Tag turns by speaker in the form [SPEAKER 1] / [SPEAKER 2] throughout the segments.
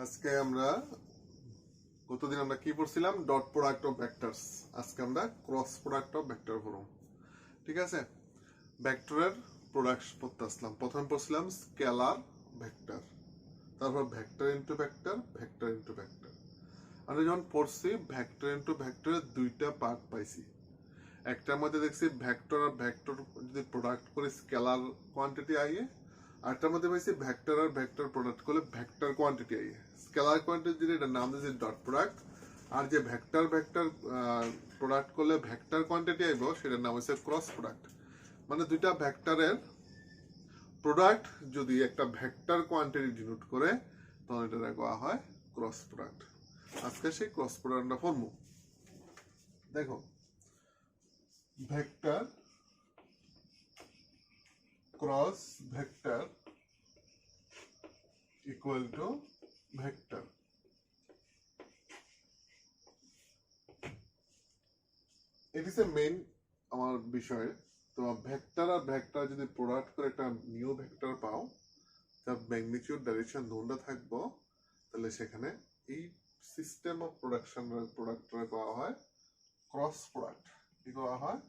[SPEAKER 1] আজকে আমরা গতদিন আমরা কি পড়ছিলাম ডট প্রোডাক্ট অফ ভেক্টরস। আজকে আমরা ক্রস প্রোডাক্ট অফ ভেক্টর পড়ব। ঠিক আছে, ভেক্টরের প্রোডাক্ট পড়তে আসলাম। প্রথমে পড়ছিলাম স্কেলার ভেক্টর, তারপর vector into vector, vector into vector. আমরা যখন পড়ছি ভেক্টর ইনটু ভেক্টরের দুইটা পার্ট পাইছি। একটার মধ্যে দেখছি ভেক্টর আর ভেক্টর যদি প্রোডাক্ট করে স্কেলার কোয়ান্টিটি আইয়ে, আরেকটার মধ্যে পাইছি ভেক্টর আর ভেক্টর প্রোডাক্ট করলে ভেক্টর কোয়ান্টিটি আইয়ে। স্কেলার কোয়ান্টিটি এটার নাম দিয়েছি ডট প্রোডাক্ট, আর যে ভেক্টর ভেক্টর প্রোডাক্ট করলে ভেক্টর কোয়ান্টিটি আইব সেটার নাম হচ্ছে ক্রস প্রোডাক্ট। মানে দুইটা ভেক্টরের প্রোডাক্ট যদি একটা ভেক্টর কোয়ান্টিটি ডিনোট করে তখন এটা বলা হয় ক্রস প্রোডাক্ট। আজকে সেই ক্রস প্রোডাক্টটা পড়বো। দেখো, vector cross vector equal two vector. এটি হচ্ছে মেইন আমার বিষয়। তো ভেক্টর আর ভেক্টর যদি প্রোডাক্ট করে একটা নিউ ভেক্টর পাও, যার ম্যাগনিটিউড ডাইরেকশন দুটো থাকবো, তাহলে সেখানে এই সিস্টেম অফ প্রোডাকশন প্রোডাক্টরে পাওয়া হয় ক্রস প্রোডাক্ট। কি করা হয়?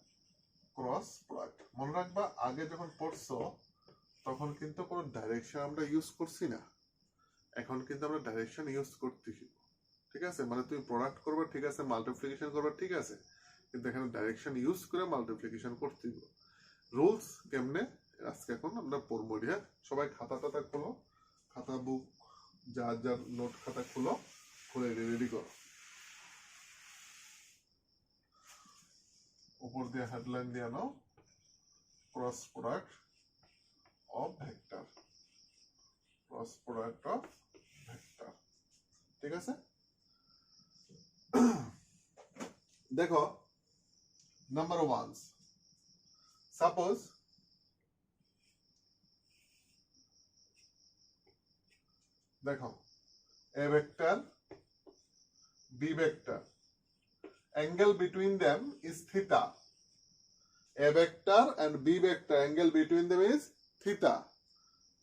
[SPEAKER 1] Cross product. মনে রাখবা, আগে যখন পড়ছো তখন কিন্তু কোনো ডাইরেকশন আমরা ইউজ করছি না, এখন কিন্তু আমরা ডাইরেকশন ইউজ করতেছি। ঠিক আছে, মানে তুমি প্রোডাক্ট করবে ঠিক আছে, মাল্টিপ্লিকেশন করবে ঠিক আছে, কিন্তু এখানে ডাইরেকশন ইউজ করে মাল্টিপ্লিকেশন করতে হবে। রুলস কেমনে আজকে এখন আমরা পড়বো। হ্যাঁ, সবাই খাতা টাতা খোলো, খাতা বুক যার যার নোট খাতা খুলো, খুলে রেডি করো। উপর দিয়ে হেডলাইন দিয়ে আনো cross product of vector, cross product of vector. ঠিক আছে, দেখো নাম্বার ওয়ান, সাপোজ দেখো a vector b vector, angle between them is theta. A vector and b vector, angle between them is theta.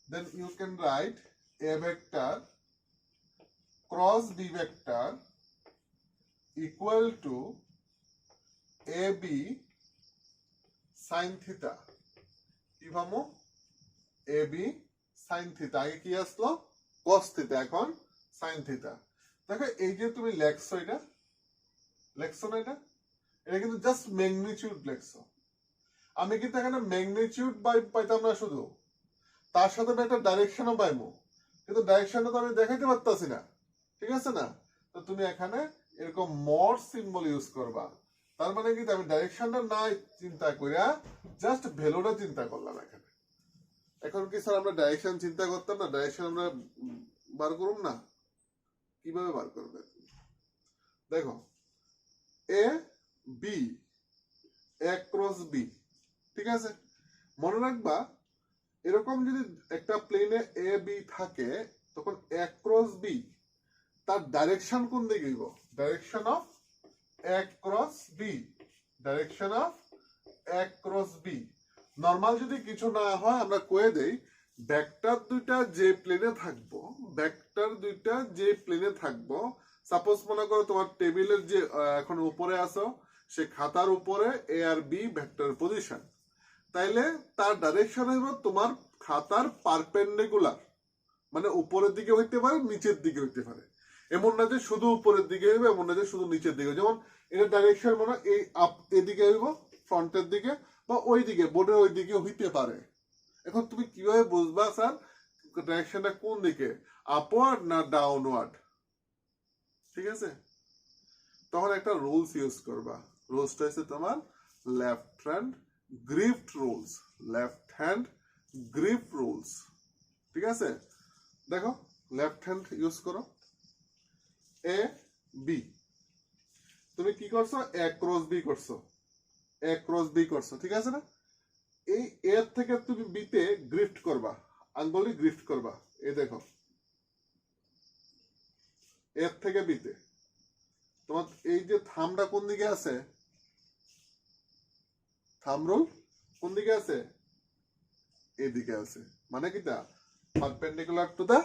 [SPEAKER 1] Then you can write a vector cross b vector equal to ab sin theta. কি ভাবো? ab sin theta, আগে কি আসলো cos theta, এখন sin theta। দেখো এই যে তুমি লেখছো, এটা লেখছো না, এটা কিন্তু জাস্ট ম্যাগনিটিউড লেখছো। আমি কিন্তু এখানে ম্যাগনিটিউড পাইতাম না শুধু, তার সাথে আমি একটা ডাইরেকশনও পাইবো, কিন্তু ডাইরেকশনটা তো আমি দেখাইতে পারতাছি না। ঠিক আছে না? তো তুমি এখানে এরকম মড সিম্বল ইউজ করবা। তার মানে কি আমি ডাইরেকশনটা না চিন্তা করিয়া জাস্ট ভ্যালুটা চিন্তা করলাম এখানে। এখন কি স্যার আমরা ডাইরেকশন চিন্তা করতাম না? ডাইরেকশন আমরা বার করুম না? কিভাবে বার করবে? দেখো A B, A cross B. ঠিক আছে, মনে রাখবা এরকম যদি একটা প্লেনে এ বি থাকে তখন এ ক্রস বি তার ডাইরেকশন কোন দিকে হইব? Direction of A cross B, direction of A cross B. Normal যদি কিছু না হয় আমরা কয়ে দেই ভেক্টর দুইটা যে প্লেনে থাকবো, ভেক্টর দুইটা যে প্লেনে থাকবো, সাপোজ মনে করো তোমার টেবিলের যে এখন উপরে আসো, সে খাতার উপরে এ আর বি ভেক্টর পজিশন, তাইলে তার ডাইরেকশন হইব তোমার খাতার পারপেন্ডিকুলার, মানে উপরের দিকে হইতে পারে নিচের দিকে হইতে পারে। এমন না যে শুধু উপরের দিকে হইবে, এমন না যে শুধু নিচের দিকে। যেমন এটা ডাইরেকশন মানে এই এদিকে হইব ফ্রন্টের দিকে, বা ওই দিকে বোর্ডের ওই দিকে হইতে পারে। এখন তুমি কিভাবে বুঝবা স্যার ডাইরেকশনটা কোন দিকে, আপওয়ার্ড না ডাউনওয়ার্ড? ঠিক আছে, তখন একটা রুলস ইউজ করবা। রুলসটা হচ্ছে তোমার left hand grip rules, left hand grip rules. ঠিক আছে, দেখো লেফট হ্যান্ড ইউজ করো। এ বি, তুমি কি করছো? এ ক্রস বি করছো, এ ক্রস বি করছো। ঠিক আছে না? এই এর থেকে তুমি বিতে গ্রিফট করবা, আঙ্গুলি গ্রিফট করবা। এই দেখো এর থেকে বিতে তোমার এই যে থামটা কোন দিকে আছে? থাম রুল কোন দিকে আছে? এদিকে আছে। মানে কিটা পারপেন্ডিকুলার টু দা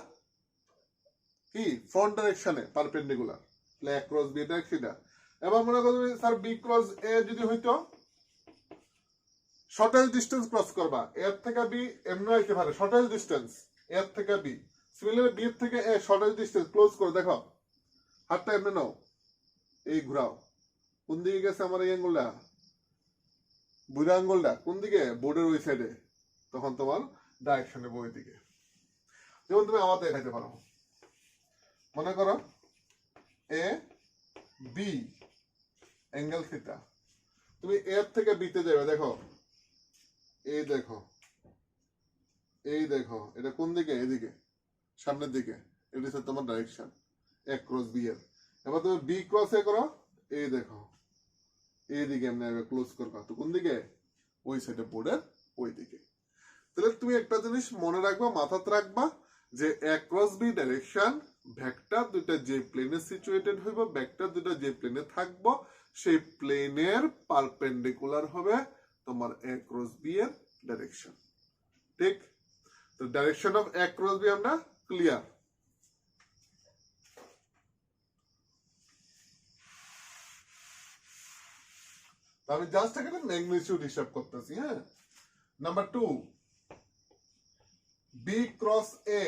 [SPEAKER 1] কি ফ্রন্ট ডাইরেকশনে পারপেন্ডিকুলার, তাহলে a ক্রস b এটা সেটা। এবার মনে করো স্যার b ক্রস a যদি হইতো, শর্টেজ ডিসটেন্স ক্রস করবা, এর থেকে বি এমনি হইতে পারে শর্টেজ ডিসটেন্স এর থেকে বি, সিমিলারলি বি এর থেকে এ শর্টেজ ডিসটেন্স ক্লোজ করে দেখো, হাতটা এমনি নাও, এই ঘুরাও, কোন দিকে গেছে আমার এই আঙ্গুলটা, বুড়া আঙ্গুলটা কোন দিকে, বোর্ডের ওই সাইডে, তখন তোমার ডাইরেকশনে বই দিকে। যেমন তুমি আমার দেখাইতে পারো, মনে করো এ বি অ্যাঙ্গেল থিটা, তুমি এর থেকে বিতে যাবে, দেখো এই দেখো, এই দেখো, এটা কোন দিকে, এদিকে সামনের দিকে, এটা হচ্ছে তোমার ডাইরেকশন এ ক্রস বি এর। এবার তুমি বি ক্রস এ করো, এই দেখো এইদিকে এমনি ক্লোজ করবা, তো কোন দিকে, ওই সাইডে বোর্ডের ওই দিকে। তাহলে তুমি একটা জিনিস মনে রাখবা, মাথাতে রাখবা যে এ ক্রস বি ডাইরেকশন, ভেক্টর দুইটা যে প্লেনে সিচুয়েটেড হইব, ভেক্টর দুইটা যে প্লেনে থাকবো, সেই প্লেনের পারপেন্ডিকুলার হবে তোমার এ ক্রস বি এর ডাইরেকশন। ঠিক, তো direction of A cross B আমরা ক্লিয়ার। আমি জাস্ট এখানে ম্যাগনিটিউড হিসাব করতেছি। হ্যাঁ, number 2, B cross A,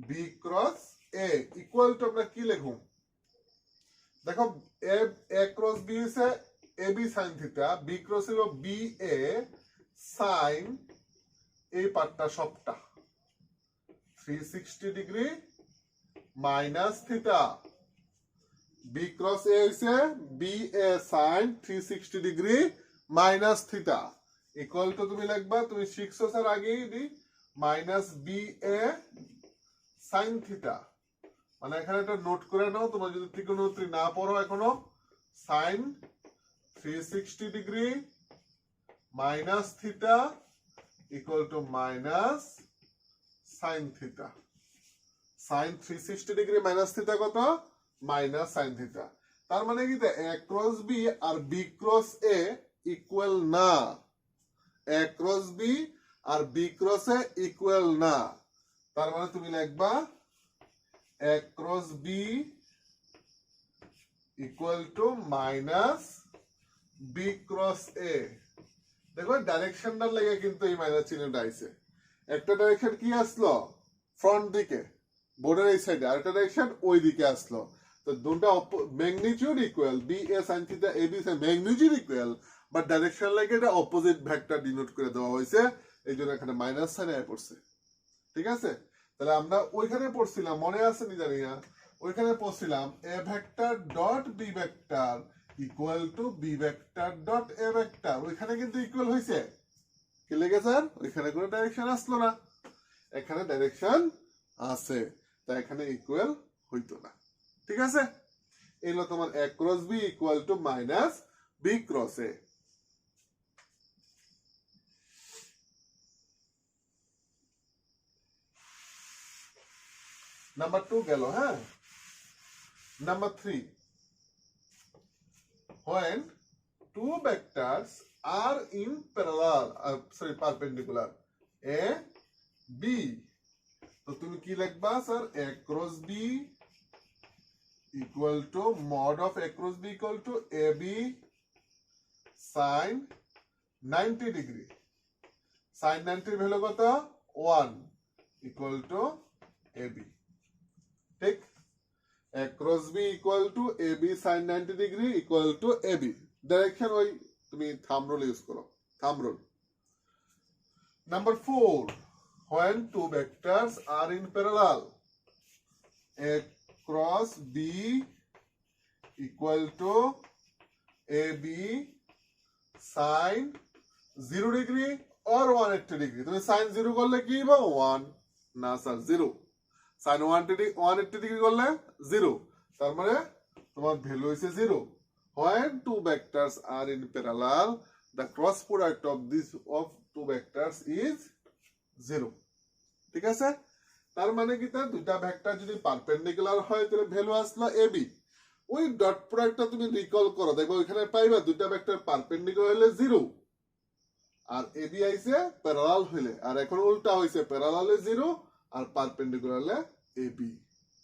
[SPEAKER 1] B cross A equal to আমরা কি লিখুম, দেখো এ ক্রস বি হইছে A B sine theta, B cross হইল বি এ সাইন, এই পার্টটা সবটা 360 degree minus theta, B cross A হইছে B A sine 360 degree minus theta equal two তুমি লিখবা, তুমি শিখছো স্যার আগেই দি, minus B A sine theta, মানে এখানে একটা নোট করে নাও, তোমরা যদি ত্রিকোণমিতি না পড়ো এখনো, sine 360 degree minus theta equal to minus sine theta. Sine 360 degree minus theta কত, মাইনাস সাইন থিটা। তার মানে কি এ ক্রস বি আর বি ক্রস এ ইকুয়াল না, এ ক্রস বি আর বি ক্রস এ ইকুয়াল না, তার মানে তুমি লিখবা A cross B equal to minus B cross A. দেখো ডাইরেকশনটার লেগে কিন্তু এই মাইনাস চিহ্নটা আইছে, একটা ডাইরেকশন কি আসলো ফ্রন্ট দিকে বোর্ডের এই সাইডে, আরেকটা ডাইরেকশন ওই দিকে আসলো, তো দুটো magnitude equal, B A sine theta A B sine magnitude equal, but direction লাগে এটা অপোজিট ভেক্টর ডিনোট করে দেওয়া হয়েছে, এই জন্য এখানে মাইনাস সাইন আয় পড়ছে। ঠিক আছে, তাহলে আমরা ওইখানে পড়ছিলাম, মনে আছে নি জানি না, ওইখানে পড়ছিলাম A vector dot B vector equal to B vector dot A vector, ওইখানে কিন্তু ইকুয়াল হয়েছে, কি লেগে স্যার, ওইখানে কোনো ডাইরেকশন আসলো না, এখানে ডাইরেকশন আছে, তাই এখানে ইকুয়াল হইতো না। ঠিক আছে, এলো তোমার A cross B equal to minus B cross A. Number 2 গেল। হ্যাঁ, number 3, when two vectors are in parallel, perpendicular, a b, তো তুমি কি লিখবা sir, a cross b equal to mod of a cross b equal to ab sin 90 degree, sin 90 এর value কত 1 equal to ab। ঠিক, a cross b equal to ab sin 90 degree equal to ab, direction ওই তুমি thumb rule use করো, thumb rule. Number 4, when two vectors are in parallel, a cross b equal to ab sin 0 degree or 180 degree, তুমি sin 0 করলে কি হবে 1, না sir 0, sin 180 degree করলে 0, তার মানে তোমার ভ্যালু হইছে 0। when two vectors are in parallel, the cross product of these of two vectors is 0। ঠিক আছে, তার মানে কি তার দুইটা ভেক্টর যদি পারপেন্ডিকুলার হয় তাহলে ভ্যালু আসলো ab, ওই ডট প্রোডাক্টটা তুমি রিকল করো, দেখো ওইখানে পাইবা দুইটা ভেক্টর পারপেন্ডিকুলার হলে 0 আর ab আইছে প্যারালাল হইলে, আর এখন উল্টা হইছে প্যারালালে 0 আর পারপেন্ডিকুলার হলে ab।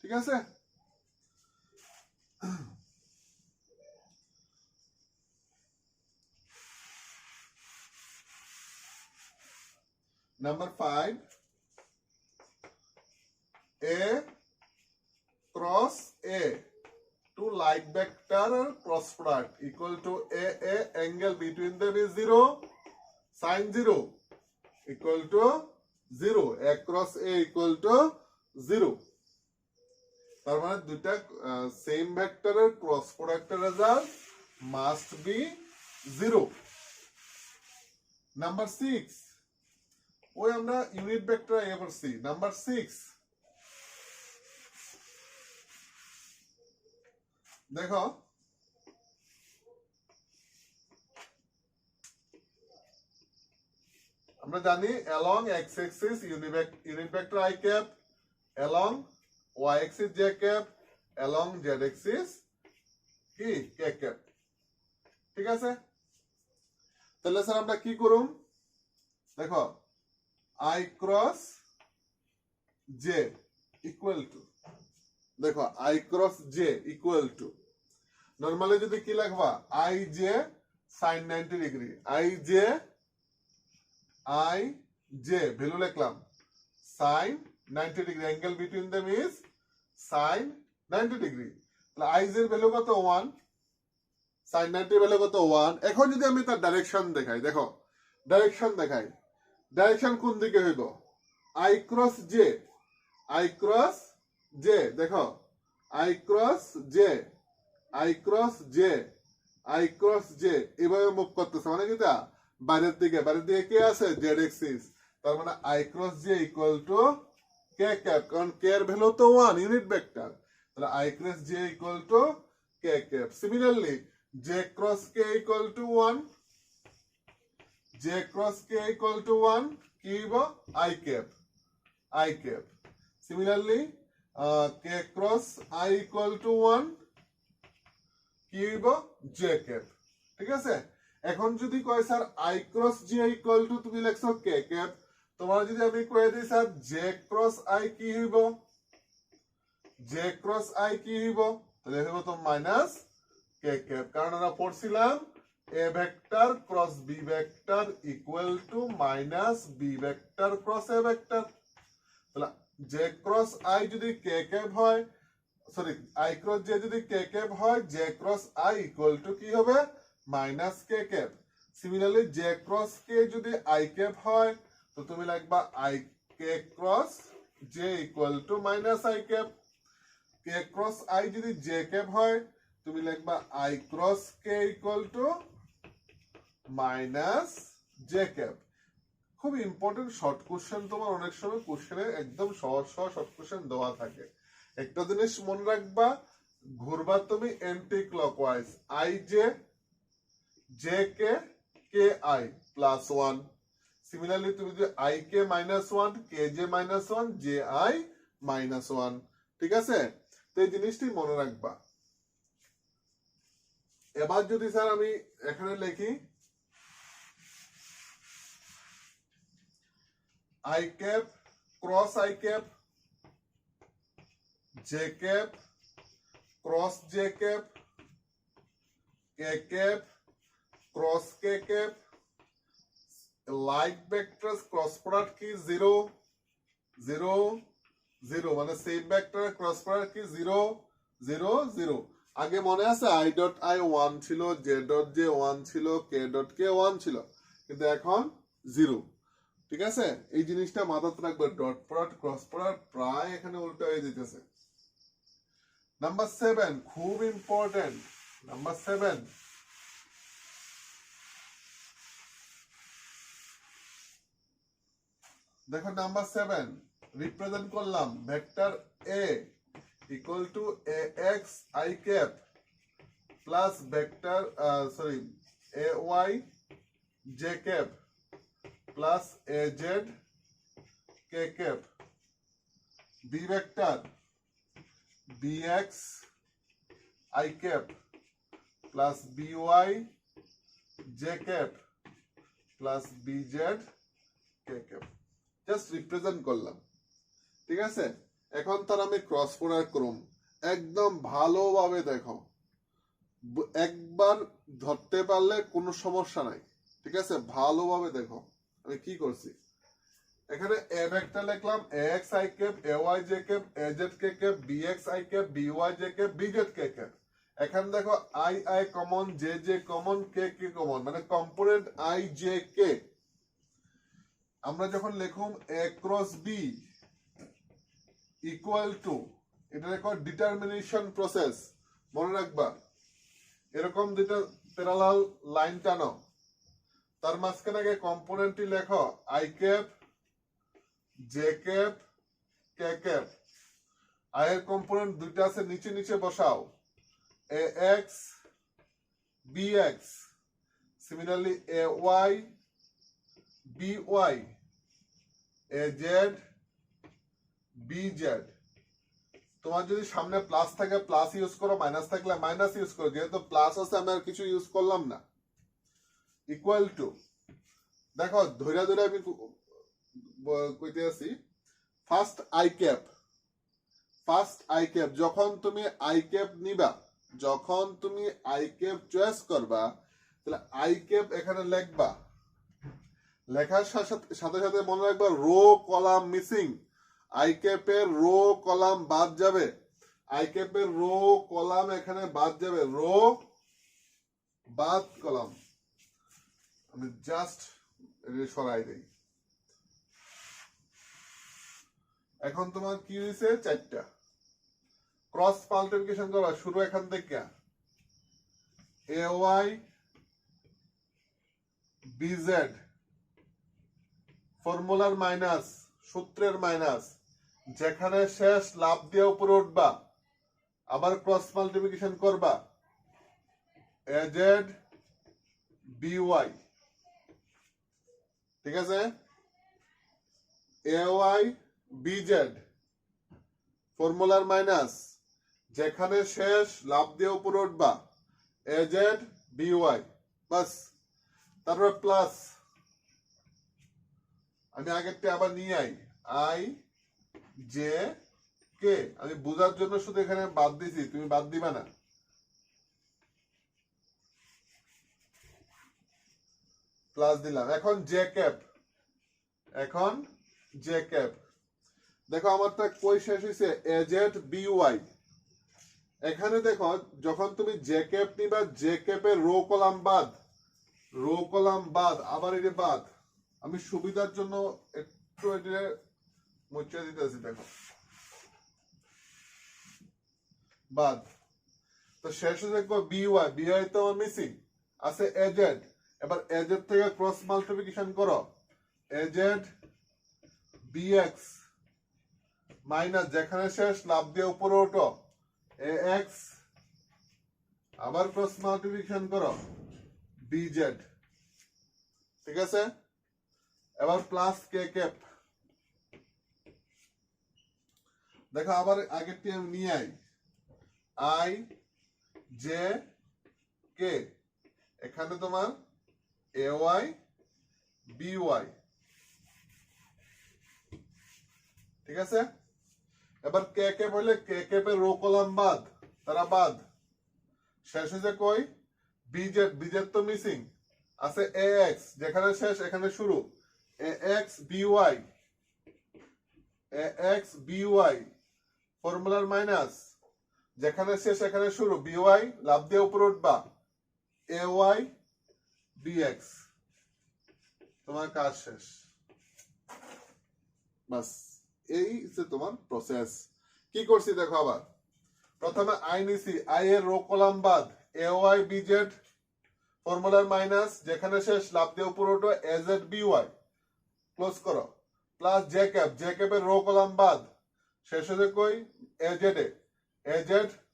[SPEAKER 1] ঠিক আছে? Number 5, A cross A, two like vector cross product equal to A angle between them is 0, sin 0 equal to 0, A cross A equal to 0. তার মানে দুইটা সেম ভেক্টরের ক্রস প্রোডাক্টের রেজাল্ট মাস্ট বি 0. নাম্বার 6, ওই আমরা unit vector এ পড়ছি। Number 6, দেখো আমরা জানি along x axis unit vector I cap, along y axis j cap, along z axis কি k cap। ঠিক আছে? তাহলে স্যার আমরা কি করুম? দেখো I cross j equal to, দেখো I cross j equal to, normally যদি কি লিখবা I j sin 90 degree, I j value লিখলাম sin 90 degree, angle between them is sin 90 degree. তাহলে I j এর ভ্যালু কত 1, sin 90 ভ্যালু কত 1। এখন যদি আমি তার ডাইরেকশন দেখাই, দেখো ডাইরেকশন দেখাই, ডাইরেকশন কোন দিকে হইব? I cross j, I cross j, দেখো I cross j, I cross j, I cross j এভাবে মুভ করতেছে, মানে কি তা বাইরের দিকে কে আছে z axis, তার মানে I cross j equal to k cap, কারণ k এর ভ্যালু তো 1 ইউনিট ভেক্টর, তাহলে I cross j equal to k cap। Similarly j cross k equal to 1, j cross k equal to 1 কি হইব? I cap, I cap। Similarly k cross I equal to 1 কি হইব? j cap। ঠিক আছে? এখন যদি কয় sir I cross j equal to তুমি লিখছো k cap, তোমার যদি আমি কয়ে দিই স্যার j cross I কি হইব? j cross I কি হইব? তাহলে হইব তো মাইনাস k cap, কারণ আমরা পড়ছিলাম a vector cross b vector equal to minus b vector cross a vector. তাহলে j cross I যদি k cap হয়, সরি I cross j যদি k cap হয়, j cross I equal to কি হবে? Minus k cap। Similarly j cross k যদি I cap হয়, তো তুমি লিখবা I k cross j equal to minus I cap। k cross I যদি j cap হয়, তুমি লিখবা I cross k equal to minus j cap। খুব ইম্পর্টেন্ট শর্ট কোশ্চেন, তোমার অনেক সময় কোশ্চেনে একদম সহজ সহজ শর্ট কোশ্চেন দেওয়া থাকে। একটা জিনিস মনে রাখবা, ঘুরবা তুমি anti clockwise, I j j k k I plus 1। Similarly তুমি যদি I k minus 1, k j minus 1, j I minus 1। ঠিক আছে? তো এই জিনিসটি মনে রাখবা। এবার যদি স্যার আমি এখানে লিখি I cap cross I cap, j cap cross j cap, k cap cross k cap, like vectors cross product কি 0 0 0, মানে সেম ভেক্টর ক্রস প্রোডাক্ট কি 0 0 0। আগে মনে আছে I ডট I 1 ছিল, j ডট j 1 ছিল, k ডট k 1 ছিল, কিন্তু এখন 0। ঠিক আছে? এই জিনিসটা মাথাতে রাখবে, ডট প্রোডাক্ট ক্রস প্রোডাক্ট প্রায় এখানে উল্টো হয়ে যেতেছে। নাম্বার 7 খুব ইম্পর্টেন্ট, নাম্বার 7, দেখো নাম্বার 7 রিপ্রেজেন্ট করলাম vector a equal to ax I cap plus vector ay j cap plus az k cap, b vector bx I cap plus by j cap plus bz k cap। Just represent করলাম। ঠিক আছে? এখন তার আমি cross product করুম একদম ভালোভাবে দেখো একবার ধরতে পারলে কোনো সমস্যা নাই ঠিক আছে ভালোভাবে দেখো আমি কি করছি এখানে এ ভেক্টর লিখলাম ax i cap ay j cap az k cap bx i cap by j cap bz k cap এখানে দেখো i common j common k common মানে কম্পোনেন্ট i j k আমরা যখন লিখুম a cross b equal to এটা দেখো determination process মনে রাখবা এরকম দুটো প্যারালাল লাইন টানো তার মাঝখানে আগে কম্পোনেন্টটি লেখো i cap j cap k cap i এর কম্পোনেন্ট দুইটা আছে নিচে নিচে বসাও ax bx similarly ay by az bz তোমার যদি সামনে প্লাস থাকে প্লাস ইউজ করো মাইনাস থাকলে মাইনাস ইউজ করো যেহেতু প্লাস আছে আমি আর কিছু ইউজ করলাম না ইকুয়াল টু দেখো ধৈর্য ধরে আমি কইতে আছি ফার্স্ট আই ক্যাপ যখন তুমি আই ক্যাপ নিবা যখন তুমি আই ক্যাপ চয়েস করবা তাহলে আই ক্যাপ এখানে লিখবা লেখার সাথে সাথে মনে রাখবা রো কলাম মিসিং আই ক্যাপের রো কলাম বাদ যাবে আই ক্যাপের রো কলাম এখানে বাদ যাবে রো বাদ কলাম আমি জাস্ট সরাই দেই এখন তোমার কি হয়েছে চারটা ক্রস মাল্টিপ্লিকেশন করবা শুরু এখান থেকে ay bz ফর্মুলার মাইনাস সূত্রের মাইনাস যেখানে শেষ লাভ দিয়ে উপরে উঠবা আবার ক্রস মাল্টিপ্লিকেশন করবা az by ঠিক আছে ay bz ফর্মুলার মাইনাস যেখানে শেষ লাভ দিয়ে উপরে উঠবা az by বাস তারপর প্লাস আমি আগেরটা আবার নিয়ে আই জে কে আমি বোঝার জন্য শুধু এখানে বাদ দিছি তুমি বাদ দিবা না প্লাস দিলাম এখন জে ক্যাপ দেখো আমারটা কই শেষ হয়েছে এজেড বিওয়াই এখানে দেখো যখন তুমি জে ক্যাপ নিবা জে ক্যাপের রো কলাম বাদ আবার এটা বাদ আমি সুবিধার জন্য একটু এটা মুছে দিতেছি দেখো বাদ তো শেষে দেখবো বিওয়াই তো মিসিং আছে এজেড এবার এজেড থেকে ক্রস মাল্টিপ্লিকেশন করো এজেড বিএক্স মাইনাস যেখানে শেষ লাভ দিয়ে উপরে ওঠো এক্স আবার ক্রস মাল্টিপ্লিকেশন করো বিজেড ঠিক আছে এবার প্লাস কে ক্যাপ দেখো আবার আগেরটি আমি নিয়ে আই জে কে এখানে তোমার ay by ঠিক আছে এবার কে ক্যাপ হইলে কে ক্যাপের রো কলাম বাদ তারা বাদ শেষ হয়েছে কই বিজেড তো মিসিং আছে ax যেখানে শেষ এখানে শুরু ax by ফর্মুলার মাইনাস যেখানে শেষ এখানে শুরু by লাভ দিয়ে উপরে উঠবা ay bx তোমার কাজ শেষ বাস এই যে তোমার প্রসেস কি করছি দেখো আবার প্রথমে আই নিছি আই এর রো কলাম বাদ ay bz ফর্মুলার মাইনাস যেখানে শেষ লাভ দিয়ে উপরে উঠো az by ক্লোজ করো প্লাস জে ক্যাপের রো কলাম বাদ শেষ হয়ে কই az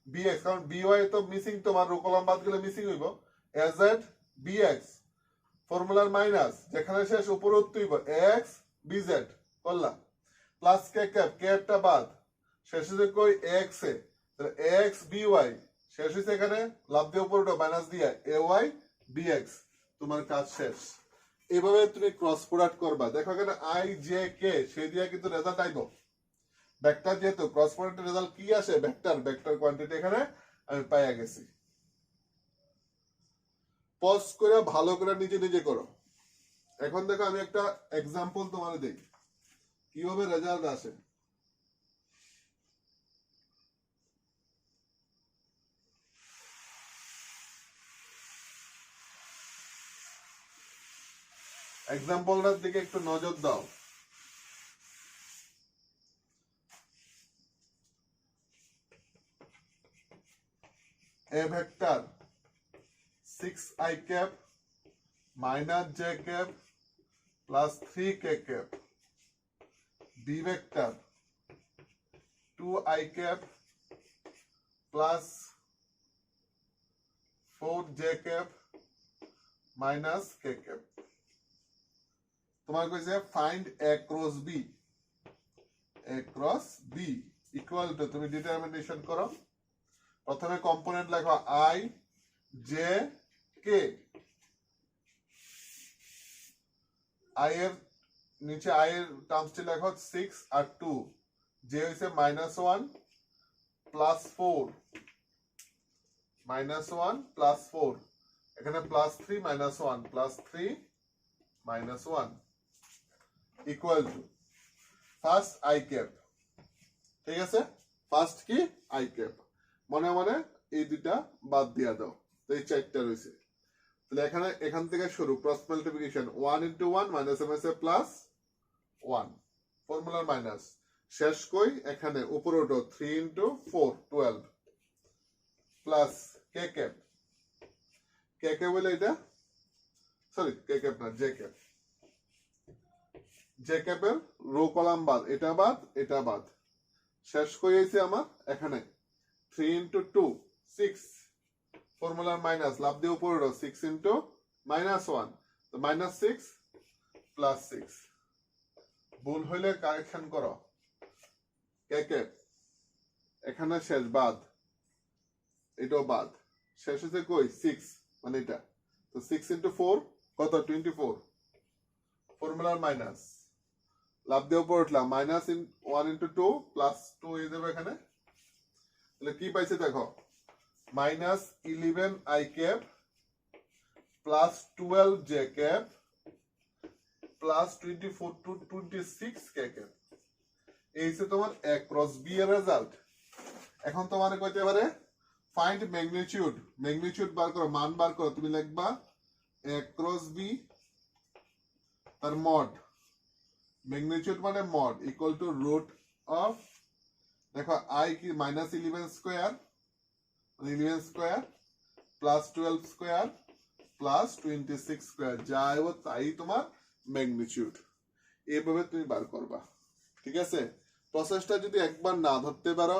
[SPEAKER 1] bx কারণ by তো মিসিং তোমার রো কলাম বাদ গেলে মিসিং হইব az bx ফর্মুলার মাইনাস যেখানে শেষ উপরে উঠতে হইব x bz করলাম প্লাস কে ক্যাপটা বাদ শেষ হয়ে কই x এ তাহলে x by শেষ হইছে এখানে লাভ দিয়ে উপরে উঠো মাইনাস দিয়ে ay bx তোমার কাজ শেষ এইভাবে তুমি ক্রস প্রোডাক্ট করবা দেখো এখানে আই জে কে সেই দিয়ে কিন্তু রেজাল্ট আইব ভেক্টর যেহেতু ক্রস প্রোডাক্টের রেজাল্ট কি আসে ভেক্টর ভেক্টর কোয়ান্টিটি এখানে আমি পাইয়া গেছি পজ করে ভালো করে নিজে নিজে করো এখন দেখো আমি একটা এক্সাম্পল তোমার দেই কিভাবে রেজাল্ট আসে এক্সাম্পলটার দিকে একটু নজর দাও a vector 6i cap minus j cap plus 3k cap b vector 2i cap plus 4j cap minus k cap তোমার কইছে find a cross b equal to তুমি ডিটারমিনেশন করো প্রথমে কম্পোনেন্ট লেখো i j k i এর নিচে i এর টার্মসটি লেখো 6 আর 2 j হইছে -1 প্লাস 4 -1 প্লাস 4 এখানে +3 -1 +3 -1 equal to first i cap ঠিক আছে ফার্স্ট কি i ক্যাপ মনে মনে এই দুইটা বাদ দিয়া দাও তো এই চারটা রয়েছে তাহলে এখান থেকে শুরু ক্রস মাল্টিপ্লিকেশন 1 * 1 -m প্লাস 1 ফর্মুলার মাইনাস শেষ কই এখানে উপরে ওঠো 3 * 4 12 প্লাস কে ক্যাপ বলে এটা সরি কে ক্যাপ না জে ক্যাপের রো কলাম বাদ এটা বাদ শেষ কই হইছে আমার এখানে 3 * 2 6 ফর্মুলার মাইনাস লাভ দিয়ে উপরে 6 * -1 তো -6 প্লাস 6 ভুল হইলে কারেকশন করো কে এখানে শেষ বাদ এটাও বাদ শেষ হচ্ছে কই 6 মানে এটা তো 6 * 4 কত 24 ফর্মুলার মাইনাস লাভ দিয়ে উপরে উঠলাম -1 * 2 প্লাস 2 হয়ে যাবে এখানে তাহলে কি পাইছে দেখো -11 i cap plus 12 j cap plus 24 to 26 k cap এই হচ্ছে তোমার a cross b এর রেজাল্ট এখন তোমারে কইতে পারে ফাইন্ড ম্যাগনিটিউড বার করো মান বার করো তুমি লিখবা a cross b তার মড ম্যাগনিটিউড মানে mod equal to root of দেখো i কি -11 square 11 square plus 12 square plus 26 square যা হবে তাই তোমার ম্যাগনিটিউড এইভাবে তুমি বার করবা ঠিক আছে প্রসেসটা যদি একবার না ধরতে পারো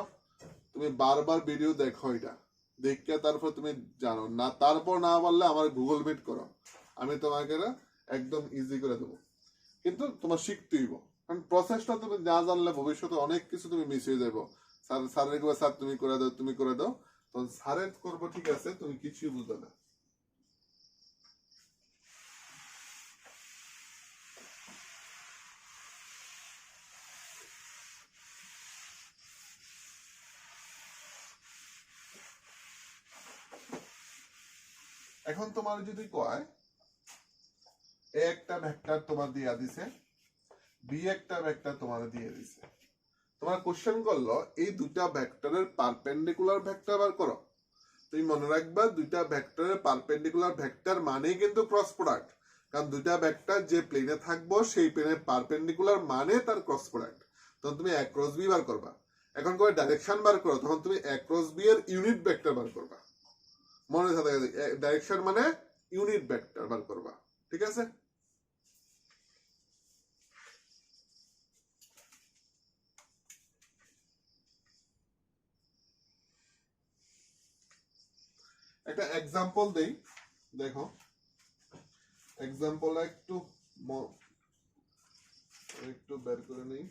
[SPEAKER 1] তুমি বারবার ভিডিও দেখো এটা দেখে তারপর তুমি জানো না তারপর না পারলে আমার গুগল মিট করো আমি তোমাকে একদম ইজি করে দেবো কিন্তু তোমার শিখতে হইব কারণ প্রসেসটা তুমি না জানলে ভবিষ্যতে অনেক কিছু তুমি মিস হয়ে যাবো স্যারের স্যার তুমি করে দাও তখন স্যারের করবো ঠিক আছে তুমি কিছুই বুঝবে না এখন তোমার যদি কয় এ একটা ভেক্টর তোমার দিয়া দিছে বি একটা ভেক্টর তোমার দিয়ে দিছে তোমার কোশ্চেন করলো এই দুটা ভেক্টরের পারপেন্ডিকুলার ভেক্টর বার করো তুমি মনে রাখবা দুইটা ভেক্টরের পারপেন্ডিকুলার ভেক্টর মানেই কিন্তু ক্রস প্রোডাক্ট কারণ দুইটা ভেক্টর যে প্লেনে থাকবো সেই প্লেনের পারপেন্ডিকুলার মানে তার ক্রস প্রোডাক্ট তখন তুমি a ক্রস b বার করবা এখন করে ডাইরেকশন বার করো তখন তুমি a ক্রস b এর ইউনিট ভেক্টর বার করবা মনে থাকে ডাইরেকশন মানে ইউনিট ভেক্টর বার করবা ঠিক আছে একটা এক্সাম্পল দেই দেখো এক্সাম্পল একটু বের করে নেই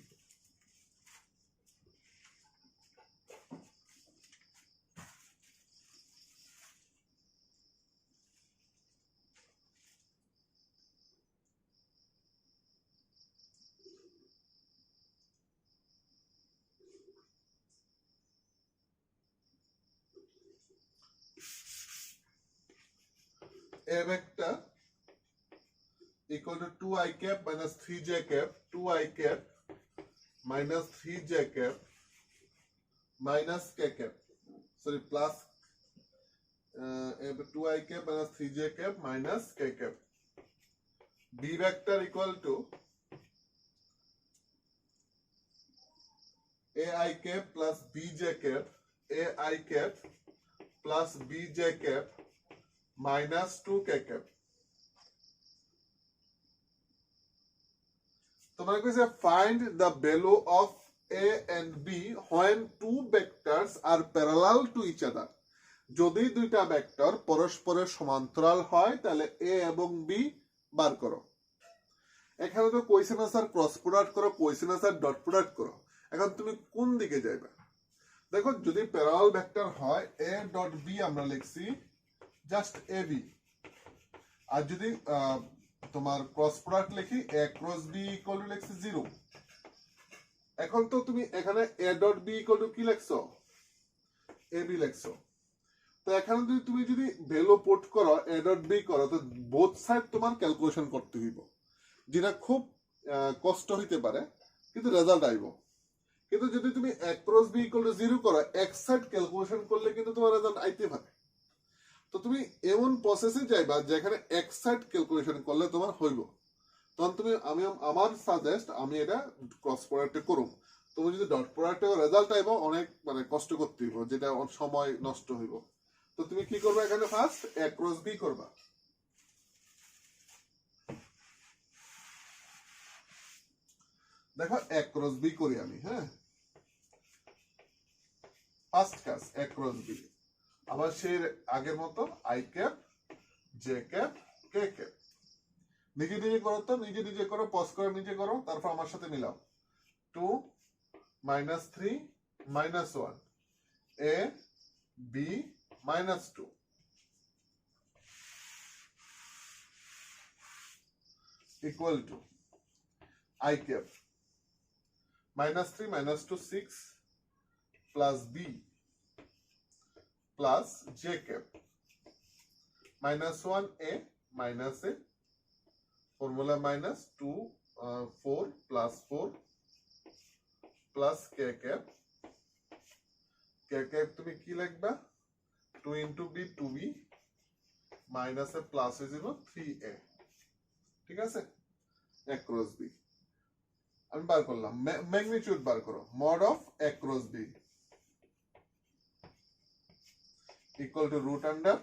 [SPEAKER 1] a vector equal to 2i cap minus 3j cap, 2i cap minus 3j cap minus k cap, sorry, plus 2i cap minus 3j cap minus k cap. B vector equal to ai cap plus bj cap, ai cap plus bj cap minus 2k cap. তোমার কাছে find the value of a and b when two vectors are parallel to each other. যদি দুইটা vector পরস্পরের সমান্তরাল হয় তাহলে a এবং b বার করো। এখানে তো কোয়েশ্চেন আনসার ক্রস প্রোডাক্ট করো, কোয়েশ্চেন আনসার ডট প্রোডাক্ট করো। এখন তুমি কোন দিকে যাইবা? দেখো যদি প্যারালাল ভেক্টর হয় a ডট b আমরা লিখছি জাস্ট ab, আর যদি তোমার ক্রস প্রোডাক্ট লিখি a cross b equal to লিখছি 0। এখন তো তুমি এখানে a dot b equal to কি লিখছো? ab লিখছো। তো এখানে যদি তুমি ভ্যালু পুট করো a ডট b করো তো বোথ সাইড তোমার ক্যালকুলেশন করতে হইব, যেটা খুব কষ্ট হইতে পারে কিন্তু রেজাল্ট আইব। কিন্তু যদি তুমি a cross b equal to 0 করো এক সাইড ক্যালকুলেশন করলে কিন্তু তোমার রেজাল্ট আইতে পারে। তো তুমি এমন প্রসেসে যাইবা যেখানে এক সাইড ক্যালকুলেশন করলে তোমার হইব, তখন তুমি আমার সাজেস্ট আমি এটা ক্রস প্রোডাক্টে করুম। তুমি যদি ডট প্রোডাক্টে রেজাল্ট আইব অনেক মানে কষ্ট করতে হইব, যেটা সময় নষ্ট হইব। তো তুমি কি করবে? এখানে ফার্স্ট a ক্রস b করবা। দেখো a ক্রস b করি আমি, হ্যাঁ, ফার্স্ট কাজ a ক্রস b। আবার সেই আগের মতো i cap j cap k cap. নিজে নিজে করো, তো নিজে নিজে করো, পজ করে নিজে করো, তারপর আমার সাথে মিলাও। 2 minus 3 minus 1 a b minus 2 equal to I cap minus 3 minus 2 6 plus b plus j cap minus 1 a minus a, formula minus 2 4 plus 4 plus k cap, k cap তুমি কি লিখবা? 2 into b 2b minus a plus হয়ে যাবে 3a। ঠিক আছে, a cross b আমি বার করলাম। Magnitude বার করো। mod of a cross b equal to root under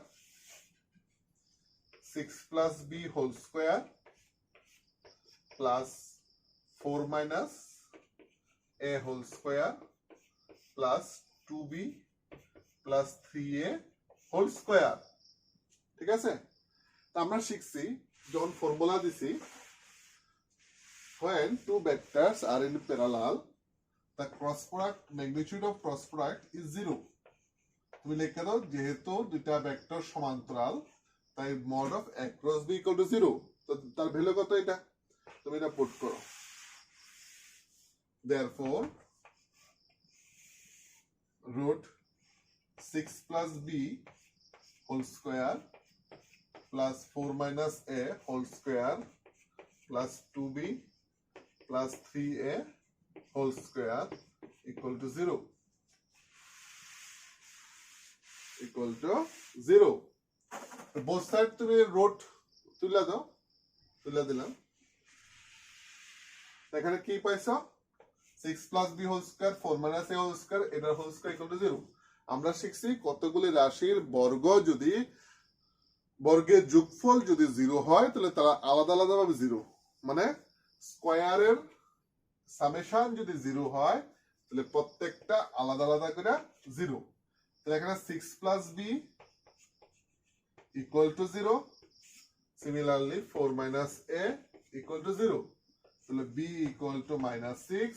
[SPEAKER 1] 6 plus b whole square plus 4 minus a whole square plus 2b plus 3a whole square। ঠিক আছে, তো আমরা শিখছি যখন ফর্মুলা দিছি when two vectors are in parallel the cross product magnitude of cross product is 0। তুমি লিখে দাও যেহেতু দুইটা ভেক্টর সমান্তরাল তাই mod of a cross b equal to 0। তো তার ভ্যালু কত? এটা তুমি এটা পুট করো। therefore root 6 plus b whole square plus 4 minus a whole square plus 2b plus 3a whole square equal to 0 equal to 0। both side তুমি root তুলে দাও, তুলে দিলাম। এখানে কি পাইছো? 6 plus b whole square 4 minus a whole square, এটার whole square equal to 0। আমরা শিখছি কতগুলি রাশির বর্গ যদি বর্গের যোগফল যদি 0 হয় তাহলে তারা আলাদা আলাদা ভাবে 0, মানে স্কয়ারের সামেশন যদি 0 হয় তাহলে প্রত্যেকটা আলাদা আলাদা করে 0। তাহলে এখানে 6 plus b equal to 0, similarly 4 minus a equal to 0। তাহলে b equal to minus 6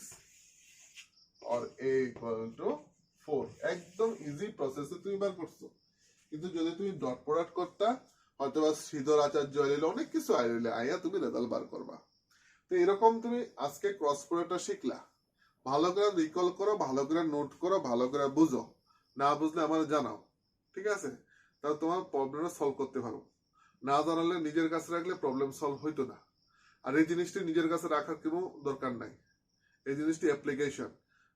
[SPEAKER 1] or a equal to 4। একদম ইজি প্রসেসে তুমি বার করছো। কিন্তু যদি তুমি ডট প্রোডাক্ট করতা হয়তো বা শ্রীধর আচার্য আইলে অনেক কিছু আইলে আইয়া তুমি রেজাল্ট বার করবা। তো এরকম তুমি আজকে ক্রস প্রোডাক্টটা শিখলা, ভালো করে রিকল করো, ভালো করে নোট করো, ভালো করে বুঝো, না বুঝলে আমার জানাও। ঠিক আছে, তাহলে তোমার প্রবলেমটা সলভ করতে পারো। না জানালে নিজের কাছে রাখলে প্রবলেম সলভ হইতো না। আর এই জিনিসটি নিজের কাছে রাখার কোনো দরকার নাই, এই জিনিসটি অ্যাপ্লিকেশন।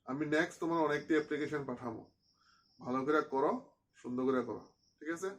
[SPEAKER 1] আমি নেক্সট তোমার অনেকটি অ্যাপ্লিকেশন পাঠাবো, ভালো করে করো, সুন্দর করে করো, ঠিক আছে।